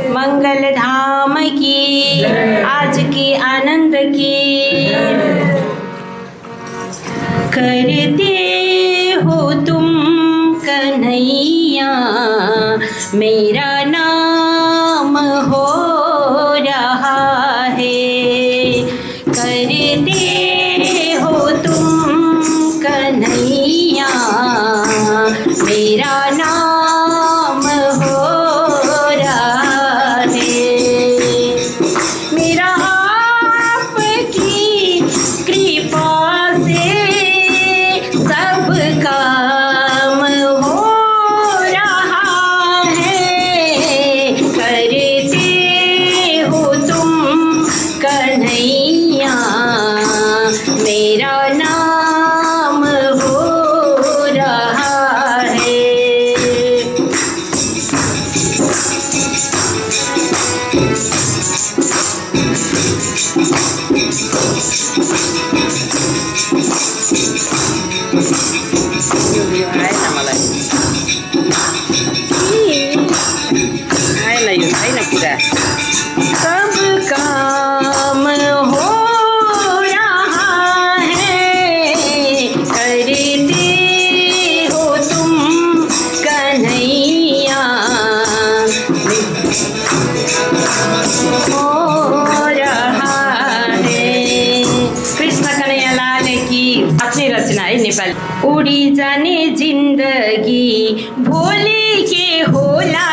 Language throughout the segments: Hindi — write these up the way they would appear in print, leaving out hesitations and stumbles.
मंगल धाम की आज की आनंद की करते हो तुम कन्हैया, मेरा नाम हो रहा है। करते हो तुम कन्हैया, मेरा नाम हो रहा है। मेरा आपकी कृपा से सब काम हो रहा है। करते हो तुम कन्हैया, मेरा नाम हो रहा है। सब काम हो रहा है। करते हो तुम कन्हैया, हो रहा है। कृष्ण कन्हैया लाल की अपनी रचना है नेपाली। उड़ी जाने जिंदगी भोली के होला,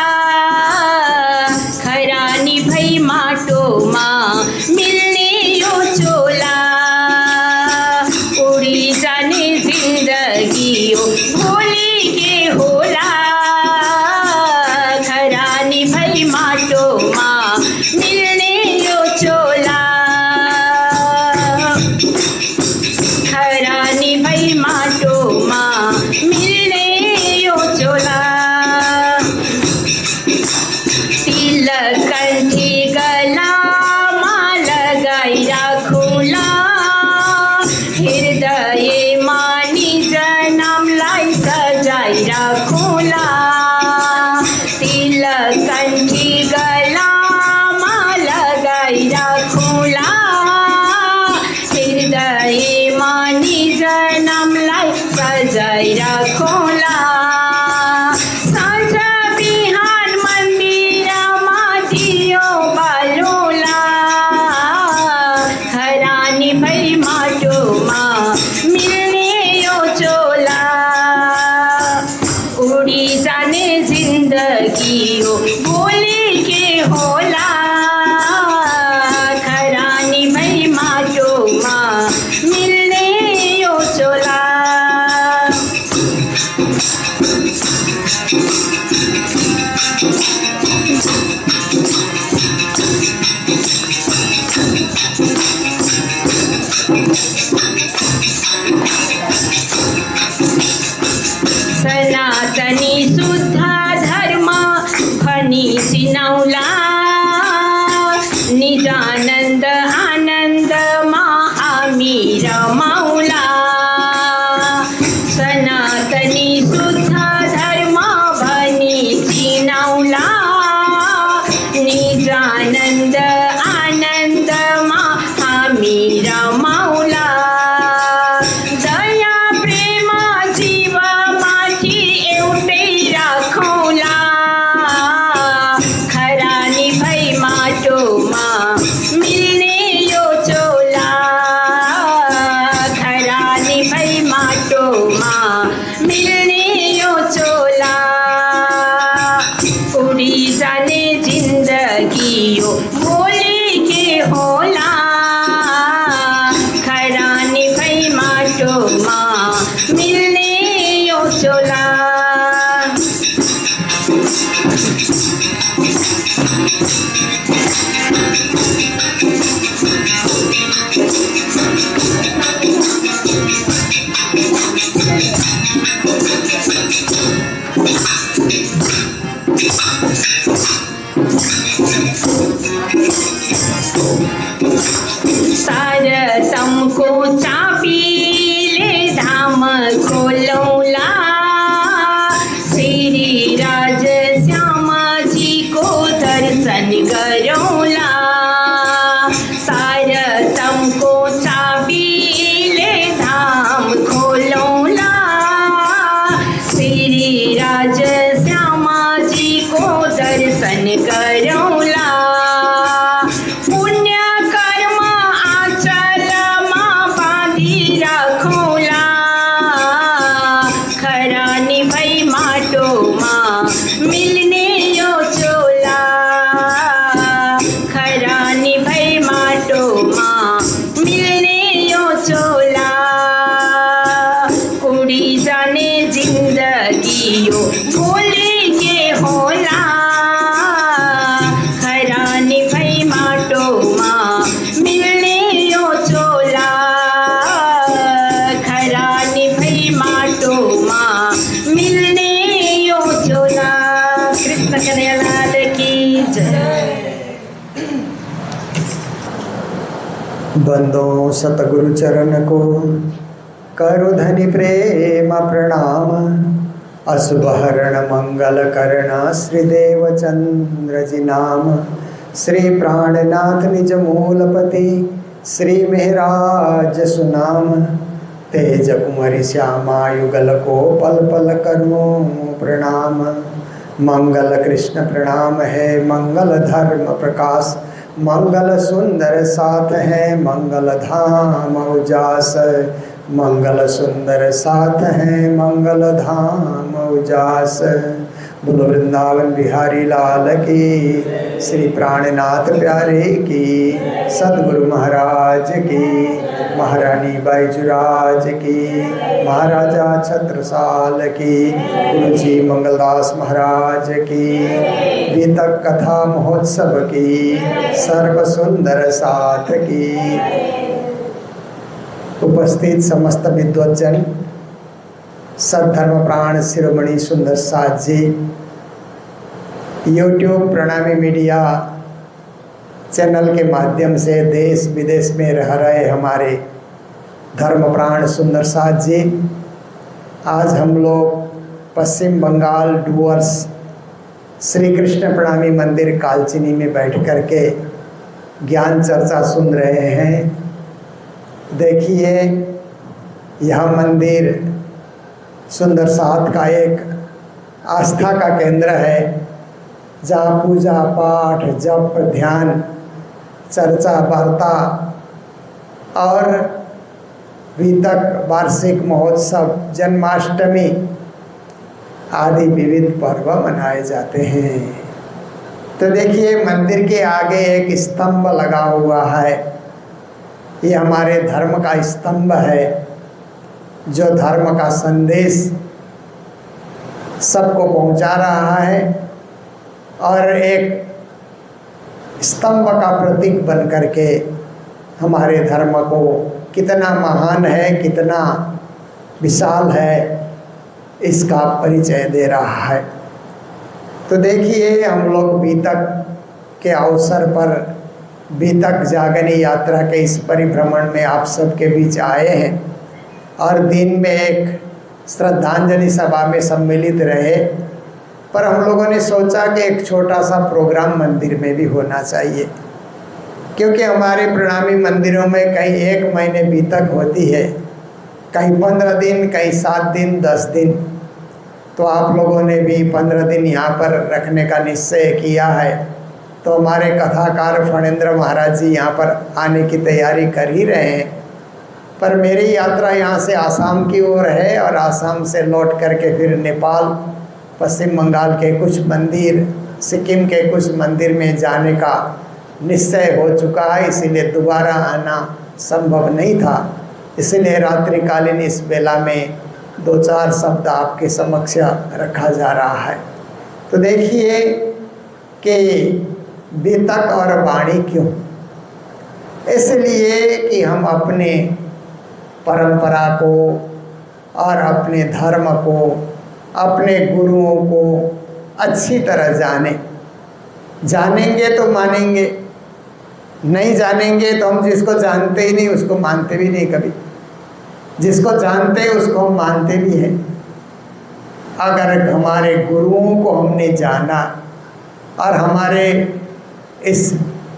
खरानी भई माटोमा मिल्ने यो चोला। उड़ी जाने जिंदगी यो भोली के होला, खरानी भई माटोमा मिल्ने यो चोला। खरानी भई माटोमा मिल्ने यो चोला। तिलक कंठी गलामा लगाई राखुला, हृदय मानी जनमलाई सजाई राखुला। तिलक कंठी गलामा लगाई राखुला, हृदय मानी जनमलाई सजाई राखुला। साँझ बिहान मन्दिरमा दियो बालोला, खरानी भई माटोमा मिल्ने यो चोला। उड़ी जाने जिंदगी यो भोली के होला, खरानी भई माटोमा मिल्ने यो चोला। सनातनी शुद्ध धर्म भनी सिनौला, निजानंद आनंद हामी रमाउला। सनातनी शुद्ध धर्म भनी सिनौला, निजानंद आनंद हामी रमाउला। दया प्रेम जीव माथि एउटै राखौला, खरानी भई माटोमा मिल्ने यो चोला। खरानी भई माटोमा मिल्ने यो चोला। उड़ी जाने जिंदगी यो भोली के होला, खरानी भई माटोमा मिल्ने यो चोला। सारतम को चापी ले धाम खोलौला, श्री राज श्याम जी को दर्शन करौला। सारतम को चाबीले धाम खोलौला, श्री राज श्याम जी को दर्शन करौला। पुण्य कर्म आचल माँ बांधी रखौला, खरा निभई माटो माँ मिलने यो चोला, खरा निभई माटो माँ मिलने यो चोला। उड़ी जाने जिंदगी यो भोले के होला, खरा निभई माटो माँ मिलने यो चोला, खरा निभई माटो माँ मिलने यो चोला। कृष्ण कन्हैयालाल की जय। बंदो सतगुरु चरण को करु धनि प्रेम प्रणाम। अशुभ हरण मंगल करण श्रीदेव चंद्र जी नाम। श्री प्राणनाथ निज मूलपति श्री मेहराज सुनाम। तेज कुमारी श्यामा युगल को पल पल करो प्रणाम। मंगल कृष्ण प्रणाम है मंगल धर्म प्रकाश। मंगल सुंदर साथ है मंगल धाम उजास। मंगल सुंदर साथ है मंगल धाम उजास। बोलो वृंदावन बिहारी लाल की, श्री प्राणनाथ प्यारे की, सदगुरु महाराज की, महारानी बाईजुराज की, महाराजा छत्रसाल की, गुरु जी मंगलदास महाराज की, बीतक कथा महोत्सव की, सर्व सुंदर साथ की। उपस्थित समस्त विद्वज्जन, सद्धर्म प्राण शिरोमणि सुंदर साथ जी, यूट्यूब प्रणामी मीडिया चैनल के माध्यम से देश विदेश में रह रहे हमारे धर्म प्राण सुंदर साथ जी, आज हम लोग पश्चिम बंगाल डुअर्स श्री कृष्ण प्रणामी मंदिर कालचिनी में बैठ कर के ज्ञान चर्चा सुन रहे हैं। देखिए, यह मंदिर सुंदर साथ का एक आस्था का केंद्र है, जहाँ पूजा पाठ जप ध्यान चर्चा वार्ता और वितक वार्षिक महोत्सव जन्माष्टमी आदि विविध पर्व मनाए जाते हैं। तो देखिए, मंदिर के आगे एक स्तंभ लगा हुआ है। ये हमारे धर्म का स्तंभ है, जो धर्म का संदेश सबको पहुंचा रहा है और एक स्तंभ का प्रतीक बन करके हमारे धर्म को कितना महान है, कितना विशाल है, इसका परिचय दे रहा है। तो देखिए, हम लोग बीतक के अवसर पर बीतक जागनी यात्रा के इस परिभ्रमण में आप सबके बीच आए हैं और दिन में एक श्रद्धांजलि सभा में सम्मिलित रहे, पर हम लोगों ने सोचा कि एक छोटा सा प्रोग्राम मंदिर में भी होना चाहिए, क्योंकि हमारे प्रणामी मंदिरों में कहीं 1 महीने बीतक होती है, कहीं 15 दिन, कहीं 7 दिन, 10 दिन। तो आप लोगों ने भी 15 दिन यहाँ पर रखने का निश्चय किया है। तो हमारे कथाकार फणेंद्र महाराज जी यहाँ पर आने की तैयारी कर ही रहे हैं, पर मेरी यात्रा यहाँ से आसाम की ओर है और आसाम से लौट करके फिर नेपाल, पश्चिम बंगाल के कुछ मंदिर, सिक्किम के कुछ मंदिर में जाने का निश्चय हो चुका है, इसीलिए दोबारा आना संभव नहीं था। इसलिए रात्रिकालीन इस बेला में 2-4 शब्द आपके समक्ष रखा जा रहा है। तो देखिए कि बीतक और वाणी क्यों, इसलिए कि हम अपने परंपरा को और अपने धर्म को, अपने गुरुओं को अच्छी तरह जानेंगे तो मानेंगे, नहीं जानेंगे तो हम जिसको जानते ही नहीं उसको मानते भी नहीं कभी। जिसको जानते हैं उसको हम मानते भी हैं। अगर हमारे गुरुओं को हमने जाना और हमारे इस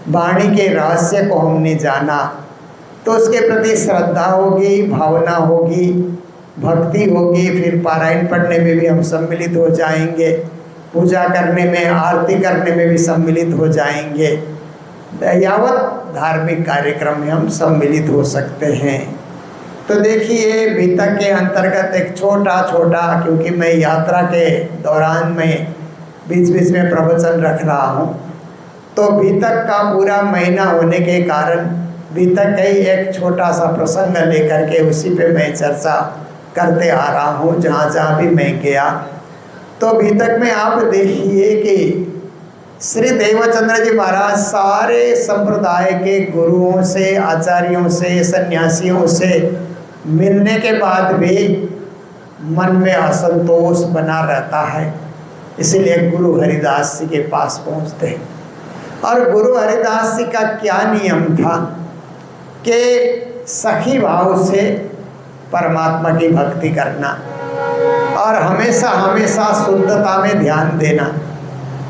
वाणी के रहस्य को हमने जाना तो उसके प्रति श्रद्धा होगी, भावना होगी, भक्ति होगी। फिर पारायण पढ़ने में भी हम सम्मिलित हो जाएंगे, पूजा करने में, आरती करने में भी सम्मिलित हो जाएंगे, यावत धार्मिक कार्यक्रम में हम सम्मिलित हो सकते हैं। तो देखिए बीतक के अंतर्गत एक छोटा छोटा, क्योंकि मैं यात्रा के दौरान में बीच बीच में प्रवचन रख रहा हूँ, तो बीतक का पूरा महीना होने के कारण बीतक का ही एक छोटा सा प्रसंग लेकर के उसी पे मैं चर्चा करते आ रहा हूँ जहाँ जहाँ भी मैं गया। तो बीतक में आप देखिए कि श्री देवचंद्र जी महाराज सारे संप्रदाय के गुरुओं से, आचार्यों से, सन्यासियों से मिलने के बाद भी मन में असंतोष बना रहता है। इसीलिए गुरु हरिदास जी के पास पहुँचते हैं। और गुरु हरिदास जी का क्या नियम था कि सखी भाव से परमात्मा की भक्ति करना और हमेशा हमेशा शुद्धता में ध्यान देना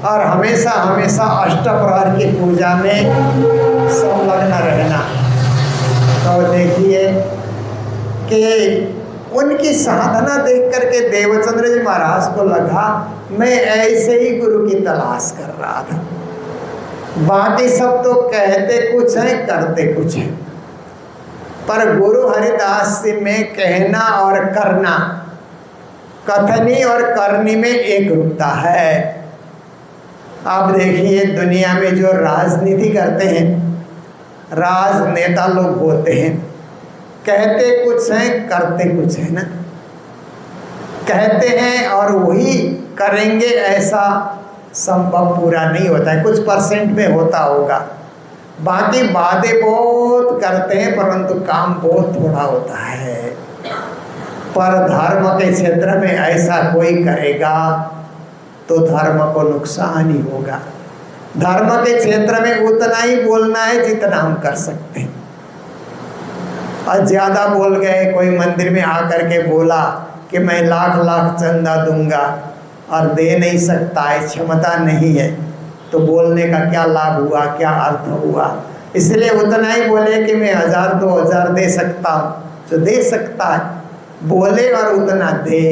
और हमेशा हमेशा अष्टप्रहर की पूजा में संलग्न रहना। तो देखिए कि उनकी साधना देख करके देवचंद्र जी महाराज को लगा मैं ऐसे ही गुरु की तलाश कर रहा था। बाकी सब तो कहते कुछ हैं, करते कुछ हैं, पर गुरु हरिदास जी में कहना और करना, कथनी और करनी में एक रूपता है। आप देखिए दुनिया में जो राजनीति करते हैं, राजनेता लोग होते हैं, कहते कुछ हैं, करते कुछ है ना। कहते हैं और वही करेंगे ऐसा संभव पूरा नहीं होता है, कुछ परसेंट में होता होगा। बाकी वादे बहुत करते हैं परंतु काम बहुत थोड़ा होता है। पर धर्म के क्षेत्र में ऐसा कोई करेगा तो धर्म को नुकसान ही होगा। धर्म के क्षेत्र में उतना ही बोलना है जितना हम कर सकते हैं। और ज़्यादा बोल गए, कोई मंदिर में आकर के बोला कि मैं लाख लाख चंदा दूंगा और दे नहीं सकता है, क्षमता नहीं है, तो बोलने का क्या लाभ हुआ, क्या अर्थ हुआ। इसलिए उतना ही बोले कि मैं 1000 2000 दे सकता हूँ, तो दे सकता है, बोले और उतना दे।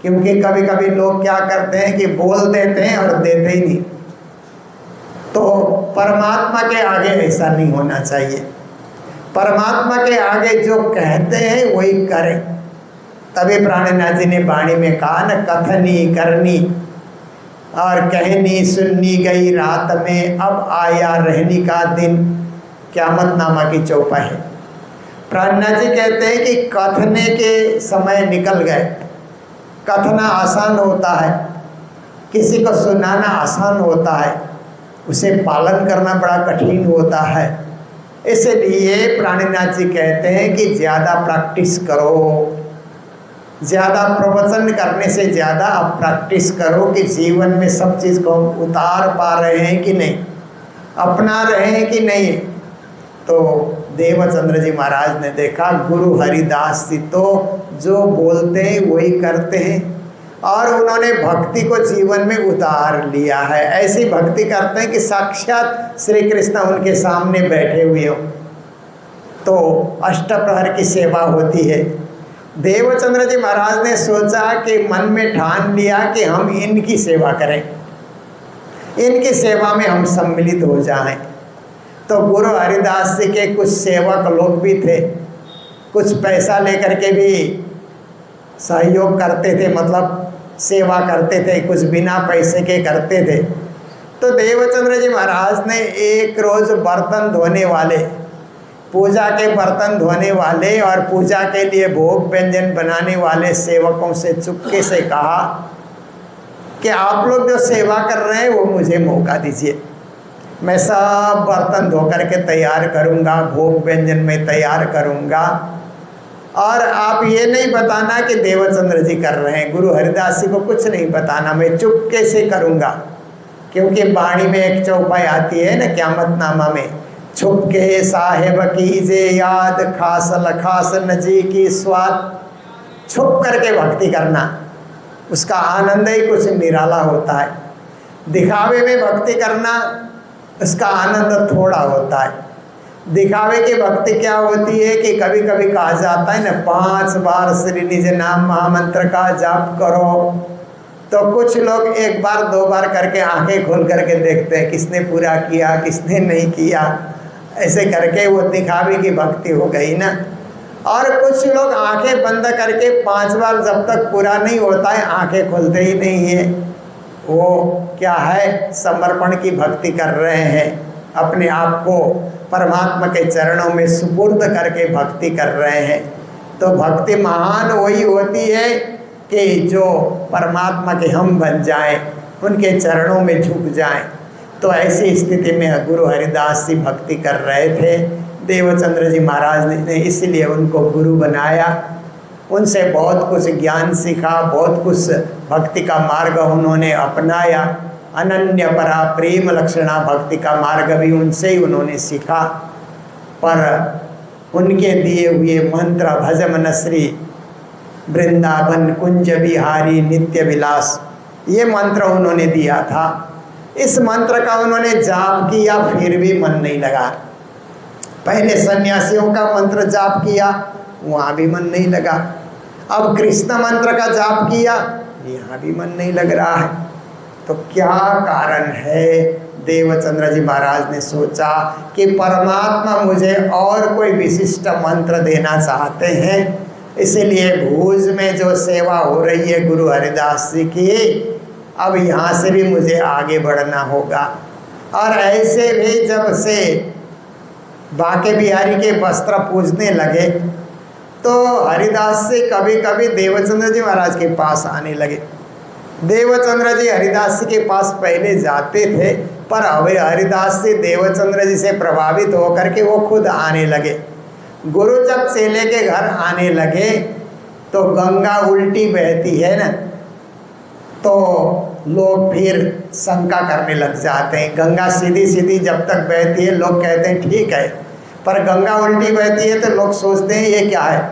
क्योंकि कभी कभी लोग क्या करते हैं कि बोल देते हैं और देते ही नहीं। तो परमात्मा के आगे ऐसा नहीं होना चाहिए। परमात्मा के आगे जो कहते हैं वही करें। तभी प्राणनाथ जी ने वाणी में कहा न, कथनी करनी और कहनी सुननी गई रात में, अब आया रहनी का दिन, क़यामत नामा की चौपाई। प्राणनाथ जी कहते हैं कि कथने के समय निकल गए। कथना आसान होता है, किसी को सुनाना आसान होता है, उसे पालन करना बड़ा कठिन होता है। इसलिए प्राणनाथ जी कहते हैं कि ज़्यादा प्रैक्टिस करो। ज़्यादा प्रवचन करने से ज़्यादा आप प्रैक्टिस करो कि जीवन में सब चीज़ को हम उतार पा रहे हैं कि नहीं, अपना रहे हैं कि नहीं। तो देवचंद्र जी महाराज ने देखा गुरु हरिदास जी तो जो बोलते हैं वही करते हैं और उन्होंने भक्ति को जीवन में उतार लिया है। ऐसी भक्ति करते हैं कि साक्षात श्री कृष्ण उनके सामने बैठे हुए हों। तो अष्टप्रहर की सेवा होती है। देवचंद्र जी महाराज ने सोचा कि मन में ठान लिया कि हम इनकी सेवा करें, इनकी सेवा में हम सम्मिलित हो जाएं। तो गुरु हरिदास जी के कुछ सेवक लोग भी थे, कुछ पैसा लेकर के भी सहयोग करते थे, मतलब सेवा करते थे, कुछ बिना पैसे के करते थे। तो देवचंद्र जी महाराज ने एक रोज़ बर्तन धोने वाले, पूजा के बर्तन धोने वाले और पूजा के लिए भोग व्यंजन बनाने वाले सेवकों से चुपके से कहा कि आप लोग जो सेवा कर रहे हैं वो मुझे मौका दीजिए, मैं सब बर्तन धो करके तैयार करूँगा, भोग व्यंजन में तैयार करूँगा, और आप ये नहीं बताना कि देवचंद्र जी कर रहे हैं। गुरु हरिदास जी को कुछ नहीं बताना, मैं चुपके से करूँगा। क्योंकि वाणी में एक चौपाई आती है ना क़यामत नामा में छुपके साहेब कीजे याद, खास लखास नजी की स्वाद। छुप करके भक्ति करना, उसका आनंद ही कुछ निराला होता है। दिखावे में भक्ति करना, उसका आनंद थोड़ा होता है। दिखावे की भक्ति क्या होती है कि कभी कभी कहा जाता है ना, 5 बार श्री निज नाम महामंत्र का जाप करो, तो कुछ लोग 1 बार 2 बार करके आंखें खोल करके देखते हैं किसने पूरा किया किसने नहीं किया, ऐसे करके वो दिखावे की भक्ति हो गई ना। और कुछ लोग आंखें बंद करके 5 बार जब तक पूरा नहीं होता है आंखें खोलते ही नहीं है। वो क्या है, समर्पण की भक्ति कर रहे हैं, अपने आप को परमात्मा के चरणों में सुपुर्द करके भक्ति कर रहे हैं। तो भक्ति महान वही होती है कि जो परमात्मा के हम बन जाएं, उनके चरणों में झुक जाएं। तो ऐसी स्थिति में गुरु हरिदास जी भक्ति कर रहे थे। देवचंद्र जी महाराज ने इसलिए उनको गुरु बनाया, उनसे बहुत कुछ ज्ञान सीखा, बहुत कुछ भक्ति का मार्ग उन्होंने अपनाया। अनन्य परा प्रेम लक्षणा भक्ति का मार्ग भी उनसे ही उन्होंने सीखा। पर उनके दिए हुए मंत्र भज मन श्री वृंदावन कुंज बिहारी नित्य विलास, ये मंत्र उन्होंने दिया था। इस मंत्र का उन्होंने जाप किया, फिर भी मन नहीं लगा। पहले सन्यासियों का मंत्र जाप किया, वहाँ भी मन नहीं लगा। अब कृष्ण मंत्र का जाप किया, यहाँ भी मन नहीं लग रहा है। तो क्या कारण है? देवचंद्र जी महाराज ने सोचा कि परमात्मा मुझे और कोई विशिष्ट मंत्र देना चाहते हैं, इसीलिए भूज में जो सेवा हो रही है गुरु हरिदास जी की, अब यहाँ से भी मुझे आगे बढ़ना होगा। और ऐसे भी जब से बांके बिहारी के वस्त्र पूजने लगे तो हरिदास से कभी कभी देवचंद्र जी महाराज के पास आने लगे। देवचंद्र जी हरिदास जी के पास पहले जाते थे, पर अब हरिदास जी देवचंद्र जी से प्रभावित होकर के वो खुद आने लगे। गुरु जब चेले के घर आने लगे तो गंगा उल्टी बहती है ना, तो लोग फिर शंका करने लग जाते हैं। गंगा सीधी सीधी जब तक बहती है लोग कहते हैं ठीक है, पर गंगा उल्टी बहती है तो लोग सोचते हैं ये क्या है।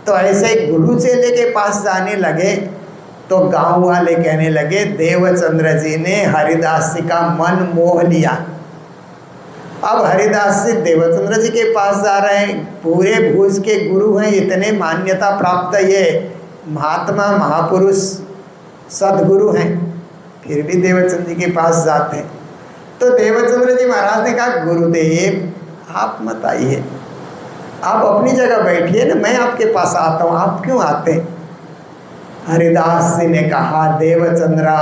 तो ऐसे गुरु चेले के पास जाने लगे तो गांव वाले कहने लगे देवचंद्र जी ने हरिदास जी का मन मोह लिया। अब हरिदास जी देवचंद्र जी के पास जा रहे हैं, पूरे भूज के गुरु हैं, इतने मान्यता प्राप्त ये महात्मा महापुरुष सदगुरु हैं, फिर भी देवचंद्र जी के पास जाते हैं। तो देवचंद्र जी महाराज ने कहा गुरुदेव आप मत आइए, आप अपनी जगह बैठिए ना, मैं आपके पास आता हूँ, आप क्यों आते हैं? हरिदास जी ने कहा देवचंद्रा,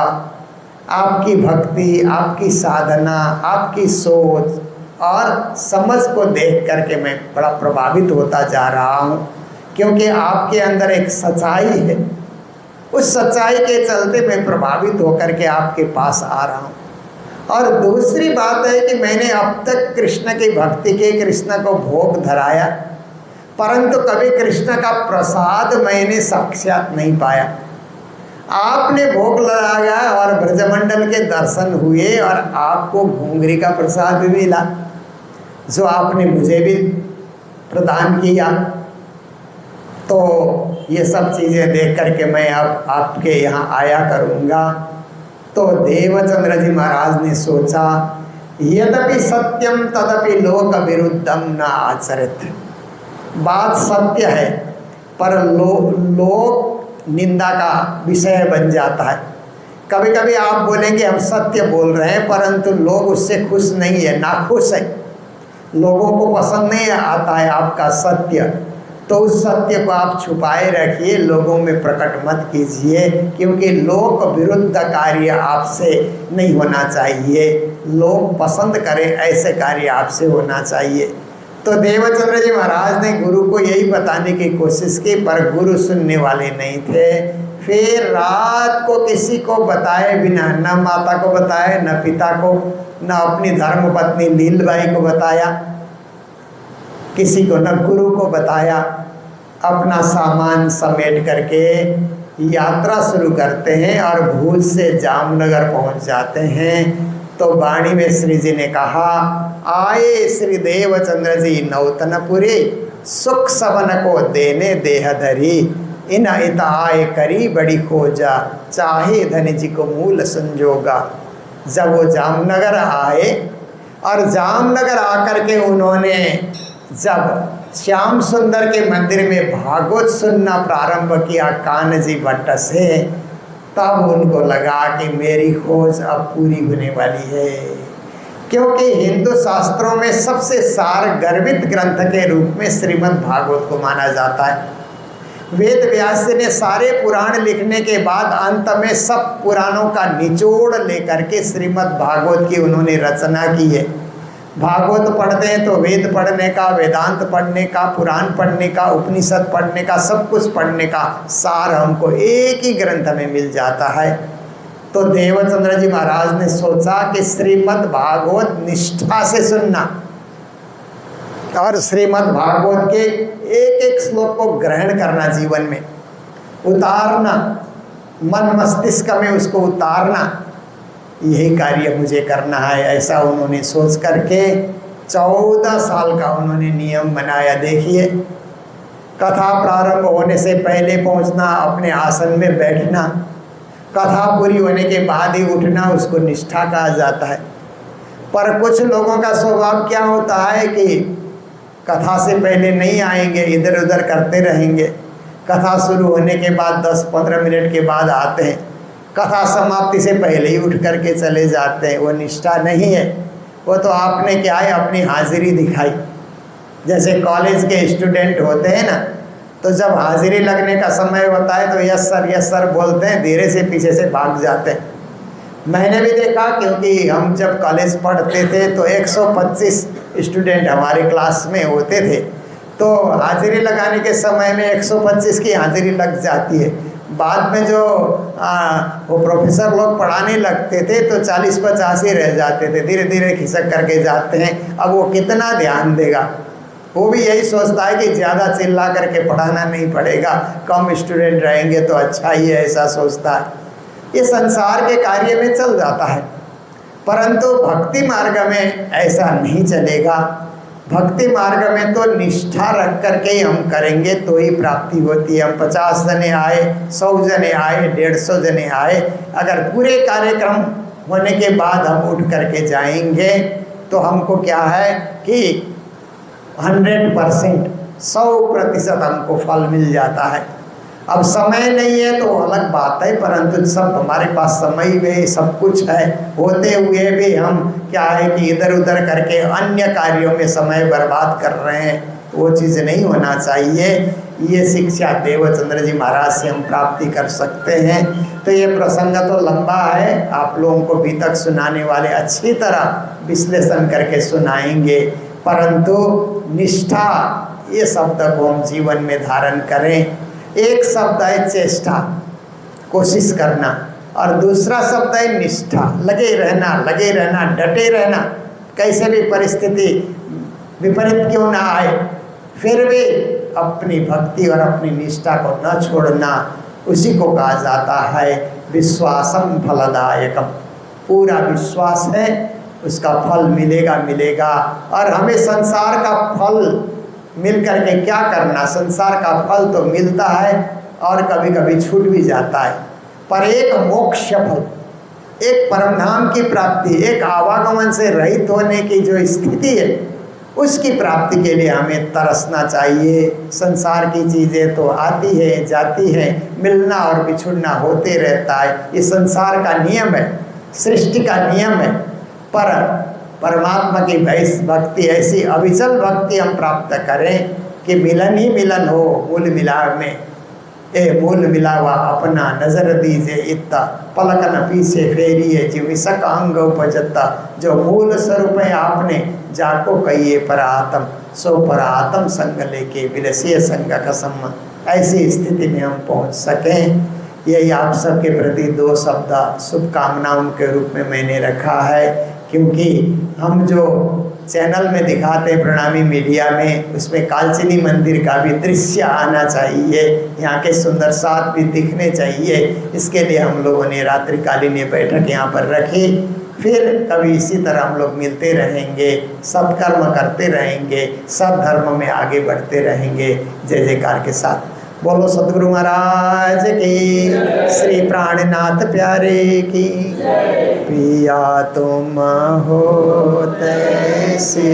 आपकी भक्ति, आपकी साधना, आपकी सोच और समझ को देख करके मैं बड़ा प्रभावित होता जा रहा हूँ, क्योंकि आपके अंदर एक सच्चाई है। उस सच्चाई के चलते मैं प्रभावित होकर के आपके पास आ रहा हूँ। और दूसरी बात है कि मैंने अब तक कृष्ण की भक्ति के, कृष्ण को भोग धराया, परंतु कभी कृष्ण का प्रसाद मैंने साक्षात नहीं पाया। आपने भोग लगाया और ब्रजमंडल के दर्शन हुए और आपको घुंघरी का प्रसाद भी मिला, जो आपने मुझे भी प्रदान किया। तो ये सब चीज़ें देख करके मैं अब आपके यहाँ आया करूँगा। तो देवचंद्र जी महाराज ने सोचा यद्यपि सत्यम तदपि लोक विरुद्धम न आचरित, बात सत्य है पर लोक निंदा का विषय बन जाता है। कभी कभी आप बोलेंगे हम सत्य बोल रहे हैं, परंतु लोग उससे खुश नहीं है, नाखुश है, लोगों को पसंद नहीं आता है आपका सत्य। तो उस सत्य को आप छुपाए रखिए, लोगों में प्रकट मत कीजिए, क्योंकि लोक विरुद्ध कार्य आपसे नहीं होना चाहिए, लोग पसंद करें ऐसे कार्य आपसे होना चाहिए। तो देवचंद्र जी महाराज ने गुरु को यही बताने की कोशिश की, पर गुरु सुनने वाले नहीं थे। फिर रात को किसी को बताए बिना, न माता को बताया, न पिता को, न अपनी धर्मपत्नी लीलबाई को बताया, किसी को न गुरु को बताया। अपना सामान समेट करके यात्रा शुरू करते हैं और भूज से जामनगर पहुंच जाते हैं। तो वाणी में श्री जी ने कहा, आए श्री देवचंद्र जी नौतनपुरी, सुख सबन को देने देह धरी, इन इत आए करी बड़ी खोजा, चाहे धन जी को मूल संजोगा। जब वो जामनगर आए और जामनगर आकर के उन्होंने जब श्याम सुंदर के मंदिर में भागवत सुनना प्रारंभ किया कान्ह जी भट्ट से, तब उनको लगा कि मेरी खोज अब पूरी होने वाली है। क्योंकि हिंदू शास्त्रों में सबसे सार गर्भित ग्रंथ के रूप में श्रीमद् भागवत को माना जाता है। वेद व्यास ने सारे पुराण लिखने के बाद अंत में सब पुराणों का निचोड़ लेकर के श्रीमद् भागवत की उन्होंने रचना की है। भागवत पढ़ते हैं तो वेद पढ़ने का, वेदांत पढ़ने का, पुराण पढ़ने का, उपनिषद पढ़ने का, सब कुछ पढ़ने का सार हमको एक ही ग्रंथ में मिल जाता है। तो देवचंद्र जी महाराज ने सोचा कि श्रीमद् भागवत निष्ठा से सुनना और श्रीमद् भागवत के एक एक श्लोक को ग्रहण करना, जीवन में उतारना, मन मस्तिष्क में उसको उतारना, यही कार्य मुझे करना है। ऐसा उन्होंने सोच करके 14 साल का उन्होंने नियम बनाया। देखिए, कथा प्रारंभ होने से पहले पहुंचना, अपने आसन में बैठना, कथा पूरी होने के बाद ही उठना, उसको निष्ठा कहा जाता है। पर कुछ लोगों का स्वभाव क्या होता है कि कथा से पहले नहीं आएंगे, इधर उधर करते रहेंगे, कथा शुरू होने के बाद 10-15 मिनट के बाद आते हैं, कथा समाप्ति से पहले ही उठ करके चले जाते हैं। वो निष्ठा नहीं है, वो तो आपने क्या है, अपनी हाजिरी दिखाई। जैसे कॉलेज के स्टूडेंट होते हैं ना, तो जब हाजिरी लगने का समय होता है तो यस सर बोलते हैं, धीरे से पीछे से भाग जाते हैं। मैंने भी देखा, क्योंकि हम जब कॉलेज पढ़ते थे तो 125 स्टूडेंट हमारे क्लास में होते थे, तो हाजिरी लगाने के समय में 125 की हाजिरी लग जाती है। बाद में जो वो प्रोफेसर लोग पढ़ाने लगते थे तो 40-50 ही रह जाते थे, धीरे धीरे खिसक करके जाते हैं। अब वो कितना ध्यान देगा, वो भी यही सोचता है कि ज़्यादा चिल्ला करके पढ़ाना नहीं पड़ेगा, कम स्टूडेंट रहेंगे तो अच्छा ही है, ऐसा सोचता है। ये संसार के कार्य में चल जाता है, परंतु भक्ति मार्ग में ऐसा नहीं चलेगा। भक्ति मार्ग में तो निष्ठा रख करके ही हम करेंगे तो ही प्राप्ति होती है। हम 50 जने आए, 100 जने आए, 150 जने आए, अगर पूरे कार्यक्रम होने के बाद हम उठ करके जाएंगे तो हमको क्या है कि 100%, 100% हमको फल मिल जाता है। अब समय नहीं है तो अलग बात है, परंतु सब हमारे पास समय में सब कुछ है, होते हुए भी हम क्या है कि इधर उधर करके अन्य कार्यों में समय बर्बाद कर रहे हैं। वो चीज़ नहीं होना चाहिए। ये शिक्षा देवचंद्र जी महाराज से हम प्राप्ति कर सकते हैं। तो ये प्रसंग तो लंबा है, आप लोगों को भी तक सुनाने वाले अच्छी तरह विश्लेषण करके सुनाएंगे, परंतु निष्ठा ये शब्द को हम जीवन में धारण करें। एक शब्द है चेष्टा, कोशिश करना, और दूसरा शब्द है निष्ठा, लगे रहना, डटे रहना, कैसे भी परिस्थिति विपरीत क्यों ना आए, फिर भी अपनी भक्ति और अपनी निष्ठा को न छोड़ना, उसी को कहा जाता है विश्वासम फलदायकम। पूरा विश्वास है उसका फल मिलेगा। और हमें संसार का फल मिल करके क्या करना, संसार का फल तो मिलता है और कभी कभी छूट भी जाता है, पर एक मोक्ष फल, एक परमधाम की प्राप्ति, एक आवागमन से रहित होने की जो स्थिति है, उसकी प्राप्ति के लिए हमें तरसना चाहिए। संसार की चीज़ें तो आती है जाती है, मिलना और बिछुड़ना होते रहता है, ये संसार का नियम है, सृष्टि का नियम है। पर परमात्मा की भक्ति ऐसी अविचल भक्ति हम प्राप्त करें कि मिलन ही मिलन हो, मूल मिलाव में। ए मूल मिलावा अपना नजर दीजिए इत्ता, पलकन पीछे फेरिए जीव सक अंग उपजता, जो मूल स्वरूप है आपने जाको कहिए परात्म, सो परात्म संग लेके विलसीय संग कसम। ऐसी स्थिति में हम पहुंच सकें, यही आप सबके प्रति 2 शब्द शुभकामनाओं के रूप में मैंने रखा है। क्योंकि हम जो चैनल में दिखाते हैं प्रणामी मीडिया में, उसमें कालचिनी मंदिर का भी दृश्य आना चाहिए, यहाँ के सुंदर साथ भी दिखने चाहिए। इसके लिए हम लोगों ने रात्रिकालीन ये बैठक यहाँ पर रखी। फिर कभी इसी तरह हम लोग मिलते रहेंगे, सत्कर्म करते रहेंगे, सब धर्म में आगे बढ़ते रहेंगे। जय जयकार के साथ बोलो सतगुरु महाराज की, श्री प्राणनाथ प्यारे की। पिया तुम हो तैसे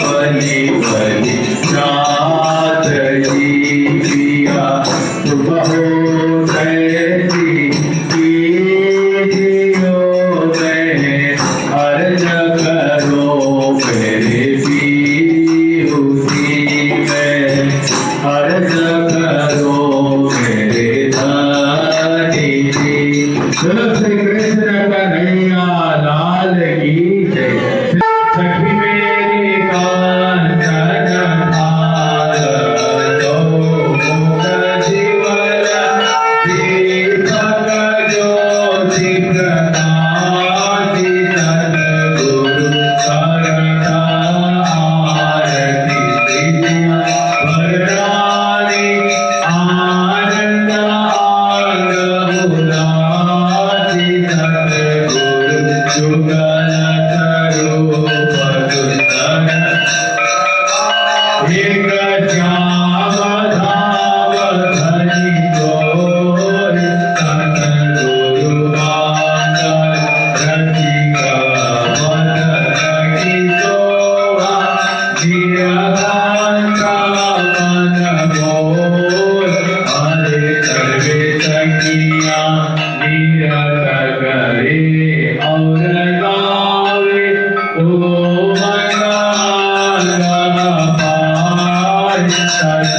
बलि बलि नाथ जी। Guruta